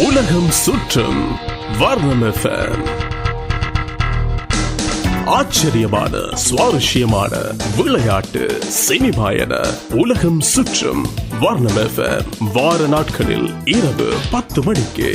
உலகம் சுற்றும் வர்ணம் FM. ஆச்சரியமான சுவாரஸ்யமான விளையாட்டு சினிமா என உலகம் சுற்றும் வர்ணம் FM வார நாட்களில் இரவு 10 மணிக்கு.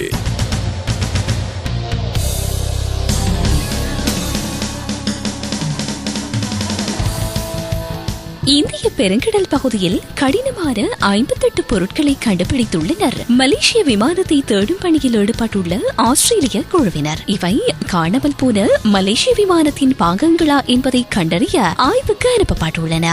இந்திய பெருங்கடல் பகுதியில் கடினமான 58 பொருட்களை கண்டுபிடித்துள்ளனர் மலேசிய விமானத்தை தேடும் பணியில் ஈடுபட்டுள்ள ஆஸ்திரேலிய குழுவினர். இவை காணாமல் போன மலேசிய விமானத்தின் பாகங்களா என்பதை கண்டறிய ஆய்வுக்கு அனுப்பப்பட்டுள்ளன.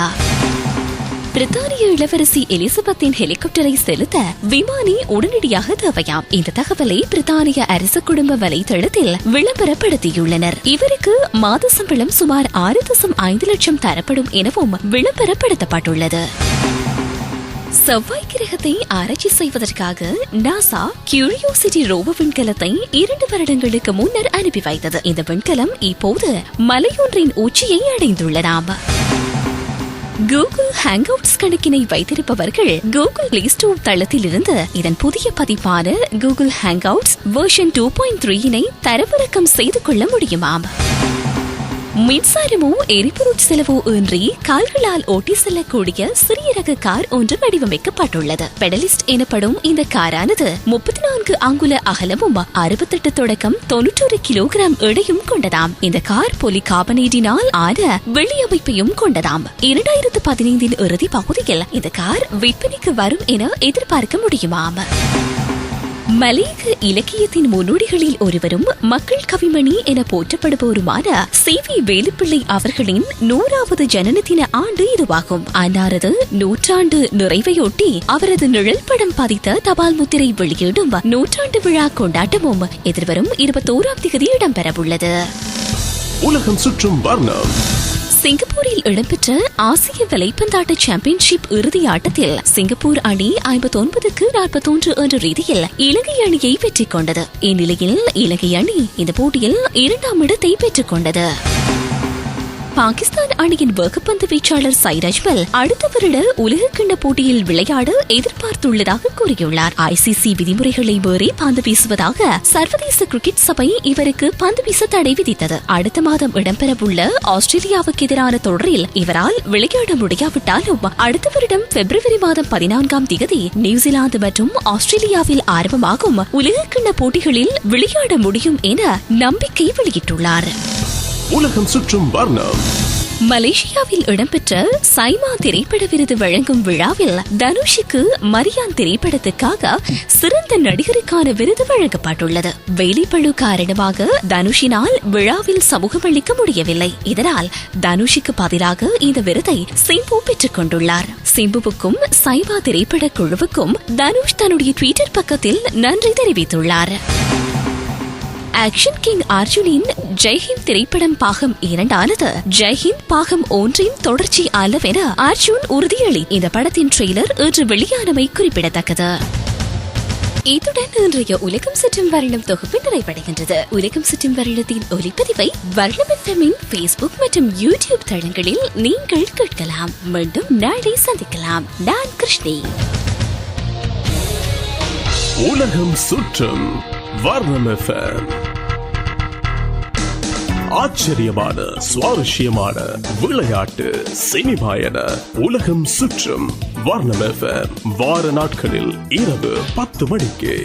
பிரித்தானிய இளவரசி எலிசபெத்தின் ஹெலிகாப்டரை செலுத்த விமானி உடனடியாக தேவையாம். இந்த தகவலை பிரித்தானிய அரசு குடும்ப வலைதளத்தில் விளம்பரப்படுத்தியுள்ளனர். இவருக்கு மாத சம்பளம் சுமார் 6.5 லட்சம் தரப்படும் எனவும் விளம்பரப்படுத்தப்பட்டுள்ளது. செவ்வாய் கிரகத்தை ஆராய்ச்சி செய்வதற்காக நாசா கியூரியோசிட்டி ரோவர் விண்கலத்தை 2 வருடங்களுக்கு முன்னர் அனுப்பி வைத்தது. இந்த விண்கலம் இப்போது மலையொன்றின் உச்சியை அடைந்துள்ளதாம். கூகுள் ஹேங்கவுட்ஸ் கணக்கினை வைத்திருப்பவர்கள் கூகுள் பிளே ஸ்டோர் தளத்தில் இருந்து இதன் புதிய பதிப்பான கூகுள் ஹேங்கவுட்ஸ் வெர்ஷன் 2.3 தரவிறக்கம் செய்து கொள்ள முடியுமாம். மின்சாரமோ எரிபொருள் செலவோ இன்றி கால்களால் ஓட்டி செல்லக்கூடிய சிறிய ரக கார் ஒன்று வடிவமைக்கப்பட்டுள்ளது. பெடலிஸ்ட் எனப்படும் இந்த காரானது 34 அங்குல அகலமும் 68 தொடக்கம் 91 கிலோகிராம் எடையும் கொண்டதாம். இந்த கார் பொலிகார்பனேட்டினால் ஆன வெளியமைப்பையும் கொண்டதாம். 2015 இறுதி பகுதியில் இந்த கார் விற்பனைக்கு வரும் என எதிர்பார்க்க முடியுமாம். மலையக இலக்கியத்தின் முன்னோடிகளில் ஒருவரும் மக்கள் கவிமணி என போற்றப்படுபவருமான சி.வி. வேலுப்பிள்ளை அவர்களின் 100வது ஜனன தின ஆண்டு இதுவாகும். அன்னாரது 100ஆண்டு நிறைவையொட்டி அவரது நிழல் படம் பதித்த தபால் முத்திரை வெளியீடும் 100ஆண்டு விழா கொண்டாட்டமும் எதிர்வரும் 21ஆம் தேதி இடம்பெறவுள்ளது. உலகம் சுற்றும் வர்ணம். சிங்கப்பூரில் இடம்பெற்ற ஆசிய வலைப்பந்தாட்ட சாம்பியன்ஷிப் இறுதி ஆட்டத்தில் சிங்கப்பூர் அணி 59-41 என்ற ரீதியில் இலங்கை அணியை வெற்றி கொண்டது. இந்நிலையில் இலங்கை அணி இந்த போட்டியில் 2ஆம் இடத்தை பெற்றுக் கொண்டது. பாகிஸ்தான் அணியின் வேகப்பந்து வீச்சாளர் சையத் அஜ்மல் அடுத்த வருட உலகக்கிண்ண போட்டியில் விளையாட எதிர்பார்த்துள்ளதாக கூறியுள்ளார். ICC விதிமுறைகளை மீறி பந்து வீசுவதாக சர்வதேச கிரிக்கெட் சபை இவருக்கு பந்து வீச தடை விதித்தது. அடுத்த மாதம் இடம்பெறவுள்ள ஆஸ்திரேலியாவுக்கு எதிரான தொடரில் இவரால் விளையாட முடியாவிட்டாலும் அடுத்த வருடம் பிப்ரவரி மாதம் 14ஆம் தேதி நியூசிலாந்து மற்றும் ஆஸ்திரேலியாவில் ஆரம்பமாகும் உலகக்கிண்ண போட்டிகளில் விளையாட முடியும் என நம்பிக்கை வெளியிட்டுள்ளார். உலகம் சுற்றும் வர்ணம். மலேசியாவில் இடம்பெற்ற சைமா திரைப்பட விருது வழங்கும் விழாவில் தனுஷுக்கு மரியான் திரைப்படத்துக்காக சிறந்த நடிகருக்கான விருது வழங்கப்பட்டுள்ளது. வேலைப்பளு காரணமாக தனுஷினால் விழாவில் சமூகமளிக்க முடியவில்லை. இதனால் தனுஷுக்கு பதிலாக இந்த விருதை சிம்பு பெற்றுக் கொண்டுள்ளார். சிம்புவுக்கும் சைமா திரைப்பட குழுவுக்கும் தனுஷ் தன்னுடைய ட்விட்டர் பக்கத்தில் நன்றி தெரிவித்துள்ளார். ஆக்ஷன் கிங் அர்ஜுனின் ஜெய்ஹிந்த் திரைப்படம் பாகம் 2 ஜெய்ஹிந்த் பாகம் 1 தொடர்ச்சி அல்லவென அர்ஜுன் உறுதியளி. இந்த படத்தின் ட்ரெய்லர் இன்று வெளியானமை குறிப்பிடத்தக்கது. இத்துடன் இன்றைய உலகம் சுற்றும் வருடம் தொகுப்பு நிறைவடைகின்றது. உலகம் சுற்றும் வருடத்தின் ஒலிப்பதிவை வர்ணம் எஃப்எம்மின் ஃபேஸ்புக் மற்றும் யூடியூப் தளங்களில் நீங்கள் கேட்கலாம். மீண்டும் நாளை சந்திக்கலாம். நான் கிருஷ்ணி. உலகம் சுற்றும் வர்ணம் FM. ஆச்சரியமான சுவாரஸ்யமான விளையாட்டு சினிமா என உலகம் சுற்றும் வர்ணம் FM வார நாட்களில் இரவு 10 மணிக்கு.